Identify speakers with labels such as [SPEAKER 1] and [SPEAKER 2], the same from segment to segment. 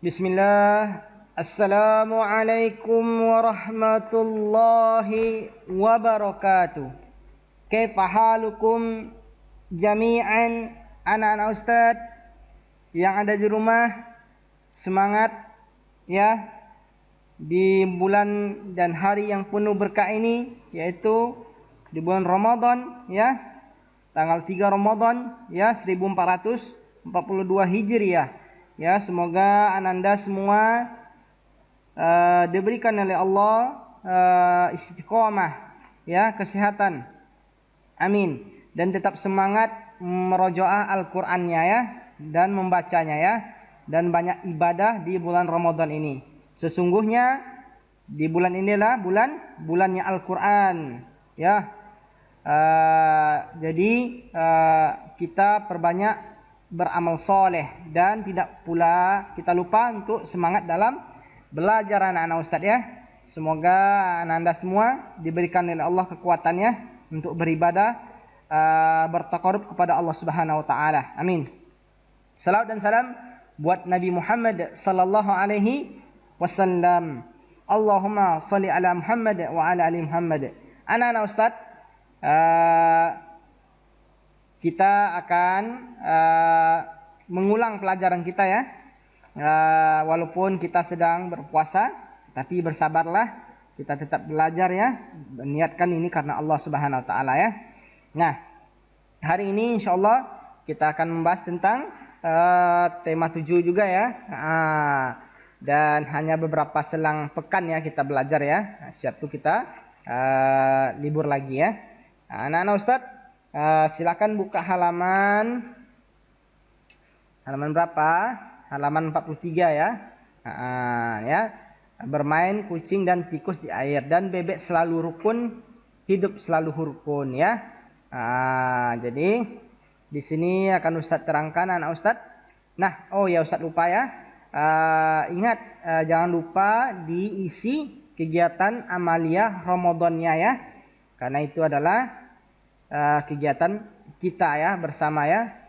[SPEAKER 1] Bismillah. Assalamualaikum warahmatullahi wabarakatuh. Kaifa halukum jami'an anak-anak ustaz yang ada di rumah? Semangat ya di bulan dan hari yang penuh berkah ini, yaitu di bulan Ramadan ya. Tanggal 3 Ramadan ya 1442 Hijriah. Ya, semoga ananda semua diberikan oleh Allah istiqomah, ya, kesehatan. Amin. Dan tetap semangat merojoah Al-Qur'annya ya dan membacanya ya, dan banyak ibadah di bulan Ramadan ini. Sesungguhnya di bulan inilah bulannya Al-Qur'an ya. Jadi kita perbanyak beramal soleh dan tidak pula kita lupa untuk semangat dalam belajar anak-anak ustaz ya. Semoga anda semua diberikan oleh Allah kekuatannya untuk beribadah, bertaqarrub kepada Allah Subhanahu wa taala. Amin. Salawat dan salam buat Nabi Muhammad sallallahu alaihi wasallam. Allahumma shalli ala Muhammad wa ala ali Muhammad. Anak-anak ustaz, kita akan mengulang pelajaran kita ya. Walaupun kita sedang berpuasa, tapi bersabarlah, kita tetap belajar ya. Niatkan ini karena Allah Subhanahu wa taala ya. Nah, hari ini insyaallah kita akan membahas tentang tema 7 juga ya. Dan hanya beberapa selang pekan ya kita belajar ya. Siap tuh kita libur lagi ya. Anak-anak ustaz, silakan buka halaman berapa? Halaman 43 ya. Ya. Bermain kucing dan tikus di air, dan bebek selalu rukun, hidup selalu rukun ya. Jadi di sini akan Ustadz terangkan anak Ustadz. Nah, oh ya Ustadz lupa ya. Ingat, jangan lupa diisi kegiatan amalia Ramadannya ya. Karena itu adalah kegiatan kita ya bersama ya.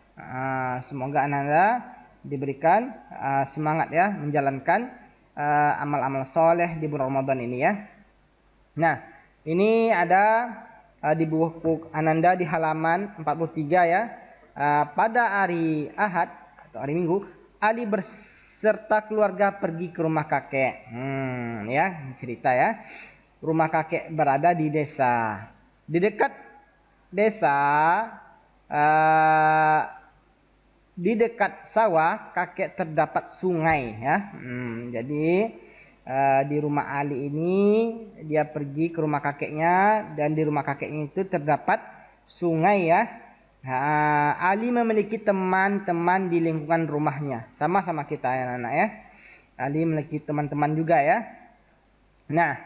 [SPEAKER 1] Semoga anda diberikan semangat ya menjalankan amal-amal soleh di bulan Ramadan ini ya. Nah, ini ada di buku ananda di halaman 43 ya. Pada hari Ahad atau hari Minggu, Ali berserta keluarga pergi ke rumah kakek. Ya, cerita ya. Rumah kakek berada di desa. Di dekat desa, di dekat sawah kakek terdapat sungai ya. Jadi di rumah Ali ini dia pergi ke rumah kakeknya, dan di rumah kakeknya itu terdapat sungai ya. Ali memiliki teman-teman di lingkungan rumahnya, sama-sama kita ya anak-anak ya. Ali memiliki teman-teman juga ya. Nah,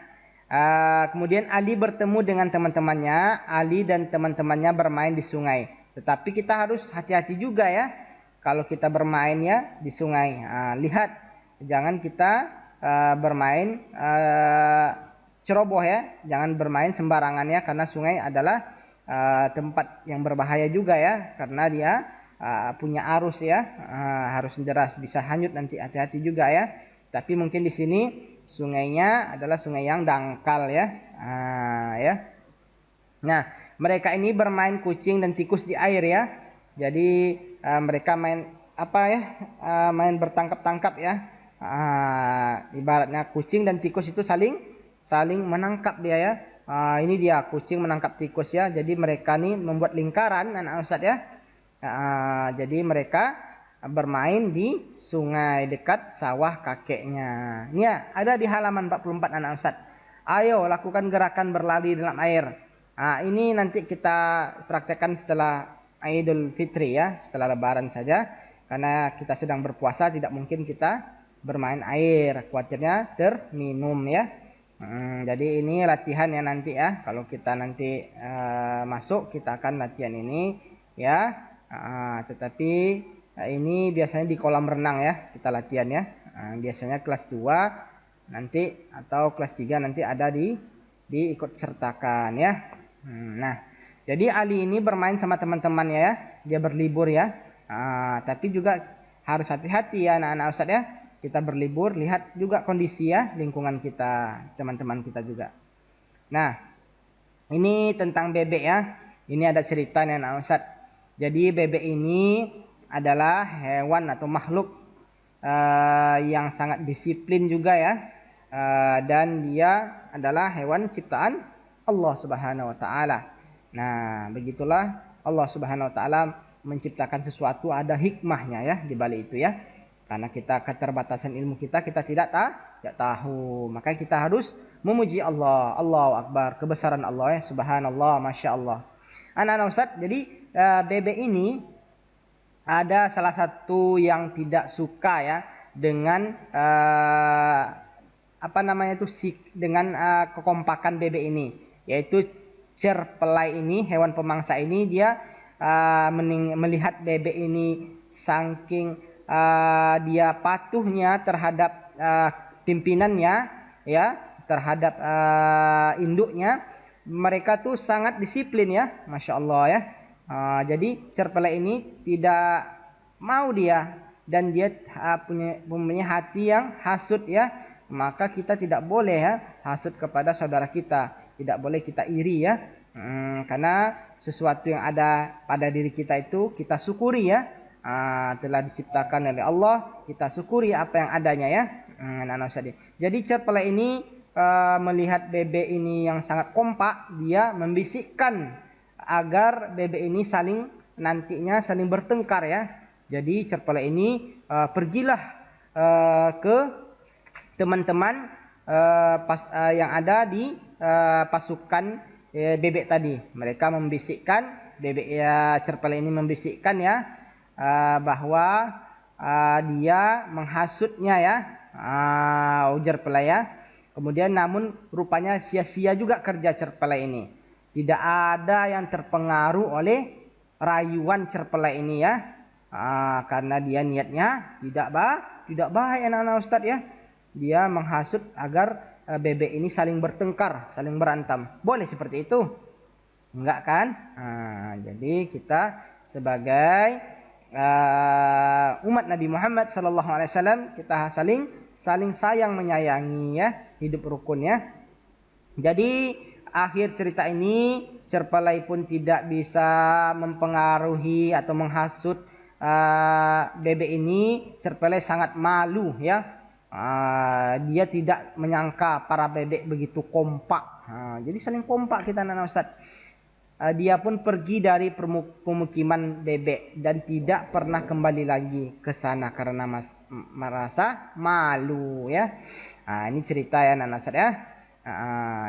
[SPEAKER 1] kemudian Ali bertemu dengan teman-temannya. Ali dan teman-temannya bermain di sungai. Tetapi kita harus hati-hati juga ya kalau kita bermain ya di sungai. Lihat, jangan kita bermain ceroboh ya. Jangan bermain sembarangan ya, karena sungai adalah tempat yang berbahaya juga ya, karena dia punya arus ya. Harus deras, bisa hanyut nanti, hati-hati juga ya. Tapi mungkin di sini sungainya adalah sungai yang dangkal ya. Ya. Nah, mereka ini bermain kucing dan tikus di air ya. Jadi mereka main apa ya? Main bertangkap-tangkap ya. Ibaratnya kucing dan tikus itu saling menangkap dia ya. Ini dia kucing menangkap tikus ya. Jadi mereka nih membuat lingkaran anak ustaz ya. Jadi mereka bermain di sungai dekat sawah kakeknya. Ini ya, ada di halaman 44 anak ustaz. Ayo lakukan gerakan berlari dalam air. Ini nanti kita praktekkan setelah Idul Fitri ya, setelah Lebaran saja. Karena kita sedang berpuasa, tidak mungkin kita bermain air, khawatirnya terminum ya. Jadi ini latihan ya nanti ya. Kalau kita nanti masuk, kita akan latihan ini ya. Tetapi ini biasanya di kolam renang ya kita latihan ya. Biasanya kelas 2 nanti atau kelas 3 nanti ada di ikut sertakan ya. Nah, jadi Ali ini bermain sama teman-temannya ya. Dia berlibur ya. Tapi juga harus hati-hati ya anak-anak ustaz ya. kita berlibur, lihat juga kondisi ya lingkungan kita, teman-teman kita juga. Nah, ini tentang bebek ya. Ini ada cerita nih anak Ustaz. Jadi bebek ini adalah hewan atau makhluk yang sangat disiplin juga ya. Dan dia adalah hewan ciptaan Allah Subhanahu wa taala. Nah, begitulah Allah Subhanahu wa taala menciptakan sesuatu, ada hikmahnya ya di balik itu ya. Karena kita keterbatasan ilmu kita tidak tahu. Maka kita harus memuji Allah. Allahu Akbar, kebesaran Allah ya. Subhanallah, Masya Allah. Anak-anak Ustaz, jadi bebek ini ada salah satu yang tidak suka ya dengan dengan kekompakan bebek ini, yaitu cerpelai ini, hewan pemangsa ini. Dia melihat bebek ini saking dia patuhnya terhadap pimpinannya ya, terhadap induknya. Mereka tuh sangat disiplin ya, Masya Allah ya. Jadi cerpelai ini tidak mau dia, dan dia punya hati yang hasut ya. Maka kita tidak boleh ya hasut kepada saudara kita, tidak boleh kita iri ya. Karena sesuatu yang ada pada diri kita itu kita syukuri ya. Telah diciptakan oleh Allah, kita syukuri apa yang adanya ya. Jadi cerpelai ini melihat bebek ini yang sangat kompak, dia membisikkan agar bebek ini nantinya saling bertengkar ya. Jadi cerpelai ini pergilah ke teman-teman yang ada di pasukan bebek tadi. Mereka membisikkan, bebek cerpelai ini membisikkan ya, bahwa dia menghasutnya ya, ujar pelaya. Kemudian namun rupanya sia-sia juga kerja cerpelai ini. Tidak ada yang terpengaruh oleh rayuan cerpelai ini ya, karena dia niatnya tidak baik anak-anak Ustaz ya. Dia menghasut agar bebek ini saling bertengkar, saling berantem. Boleh seperti itu? Enggak kan? Jadi kita sebagai umat Nabi Muhammad SAW, kita saling sayang menyayangi ya, hidup rukun ya. Jadi akhir cerita ini, cerpelai pun tidak bisa mempengaruhi atau menghasut bebek ini. Cerpelai sangat malu ya. Dia tidak menyangka para bebek begitu kompak. Jadi saling kompak kita anak Ustaz. Dia pun pergi dari pemukiman bebek dan tidak pernah kembali lagi ke sana karena merasa malu ya. Ini cerita ya anak Ustaz ya.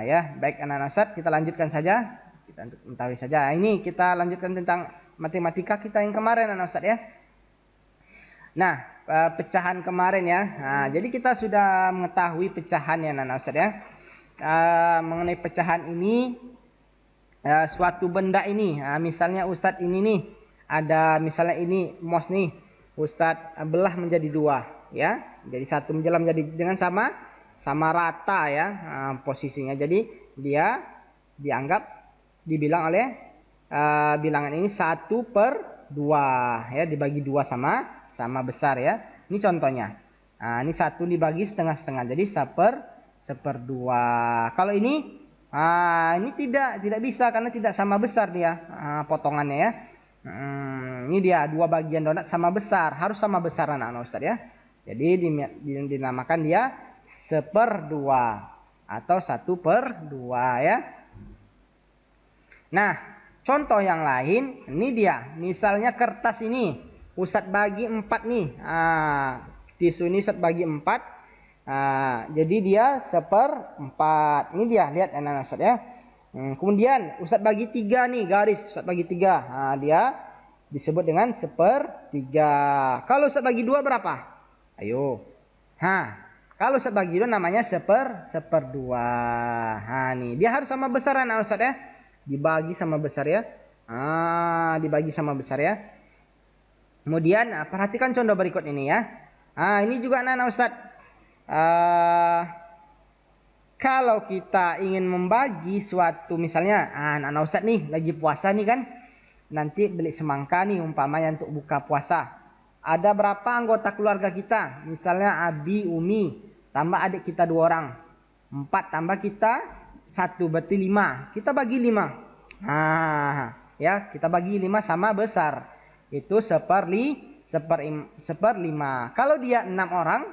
[SPEAKER 1] Ya, baik anak Ustaz, kita lanjutkan saja. Kita untuk mengetahui saja. Ini kita lanjutkan tentang matematika kita yang kemarin anak Ustaz ya. Nah, pecahan kemarin ya. Jadi kita sudah mengetahui pecahan ya anak Ustaz ya. Mengenai pecahan ini, suatu benda ini, misalnya Ustadz ini nih, ada misalnya ini mos nih, Ustadz belah menjadi dua ya, jadi satu menjelang menjadi dengan sama rata ya posisinya. Jadi dia dibilang oleh bilangan ini 1/2 ya, dibagi 2 sama besar ya. Ini contohnya. Ini 1 dibagi setengah-setengah, jadi 1/2. Kalau ini tidak bisa karena tidak sama besar dia potongannya ya. Ini dia 2 bagian donat sama besar, harus sama besar anak-anak Ustaz ya. Jadi dinamakan dia 1/2 atau 1/2 ya. Nah, contoh yang lain ini dia. Misalnya kertas ini Ustaz bagi 4 nih. Tisu ini Ustaz bagi 4. Jadi dia 1/4. Ini dia, lihat anak-anak Ustaz ya. Kemudian Ustaz bagi 3 nih, garis Ustaz bagi 3. Dia disebut dengan 1/3. Kalau Ustaz bagi 2 berapa? Ayo. Kalau Ustaz bagi 2 namanya 1/2. Nih, dia harus sama besar anak Ustaz ya. Dibagi sama besar ya. Dibagi sama besar ya. Kemudian perhatikan contoh berikut ini ya. Ini juga anak-anak Ustaz. Kalau kita ingin membagi suatu, misalnya anak-anak Ustaz nih lagi puasa nih kan, nanti beli semangka nih umpamanya untuk buka puasa. ada berapa anggota keluarga kita? Misalnya Abi, Umi, tambah adik kita 2 orang. 4 tambah kita 1, berarti 5. Kita bagi 5. Nah, ya, kita bagi 5 sama besar. Itu seperlima. Kalau dia 6 orang,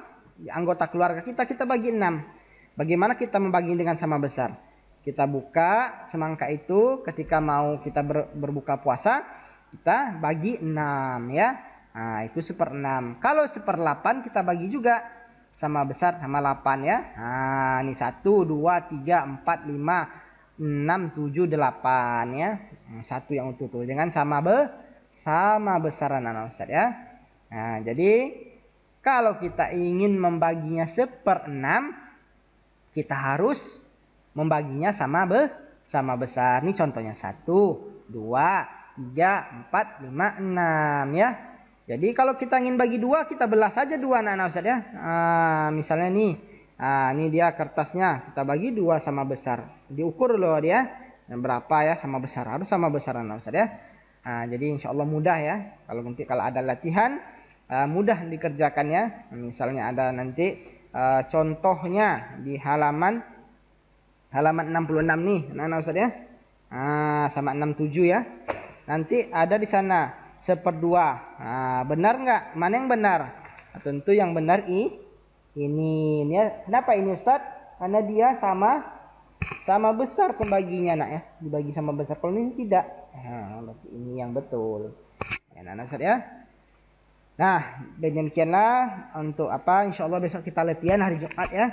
[SPEAKER 1] anggota keluarga kita bagi 6. Bagaimana kita membagi dengan sama besar? Kita buka semangka itu ketika mau kita berbuka puasa, kita bagi 6 ya. Nah, itu 1/6. Kalau 1/8 kita bagi juga sama besar sama 8 ya. Nah, ini 1, 2, 3, 4, 5, 6, 7, 8 ya. Satu yang utuh tuh dengan sama besaran anak Ustaz ya. Nah, jadi kalau kita ingin membaginya 1/6, kita harus membaginya sama besar. Ini contohnya 1, 2, 3, 4, 5, 6 ya. Jadi kalau kita ingin bagi 2, kita belah saja 2 anak-anak Ustaz ya. Misalnya nih, ini dia kertasnya, kita bagi 2 sama besar. Diukur loh dia berapa ya sama besar, harus sama besar anak Ustaz ya. Jadi insya Allah mudah ya. Kalau ada latihan, mudah dikerjakannya. Misalnya ada nanti contohnya di halaman 66 nih anak-anak Ustaz ya. Sama 67 ya. Nanti ada di sana 1/2. Benar nggak? Mana yang benar? Tentu yang benar ini ya. Kenapa ini Ustaz? Karena dia sama besar pembaginya nak ya. Dibagi sama besar. Kalau ini tidak. Berarti ini yang betul. Ya, anak Ustaz ya. Nah, demikianlah untuk Insya Allah besok kita latihan hari Jumat ya.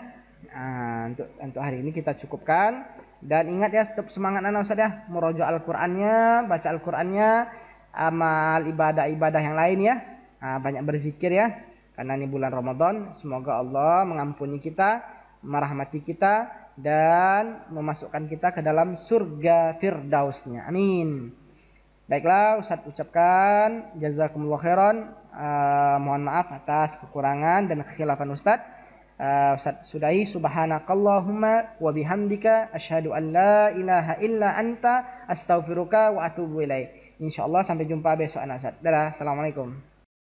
[SPEAKER 1] Untuk hari ini kita cukupkan. Dan ingat ya, tetap semangat anak Ustaz ya. Murojaah Al-Qur'annya, baca Al-Qur'annya, amal ibadah-ibadah yang lain ya. Banyak berzikir ya. Karena ini bulan Ramadan. Semoga Allah mengampuni kita, merahmati kita, dan memasukkan kita ke dalam surga Firdausnya. Amin. Baiklah, Ustaz ucapkan jazakumullah khairan. Mohon maaf atas kekurangan dan kekhilafan Ustaz. Ustaz sudahi, subhanakallahumma wa bihamdika asyhadu an la ilaha illa anta astaghfiruka wa atubu ilaik. Insyaallah sampai jumpa besok anak Ustaz. Dadah, assalamualaikum.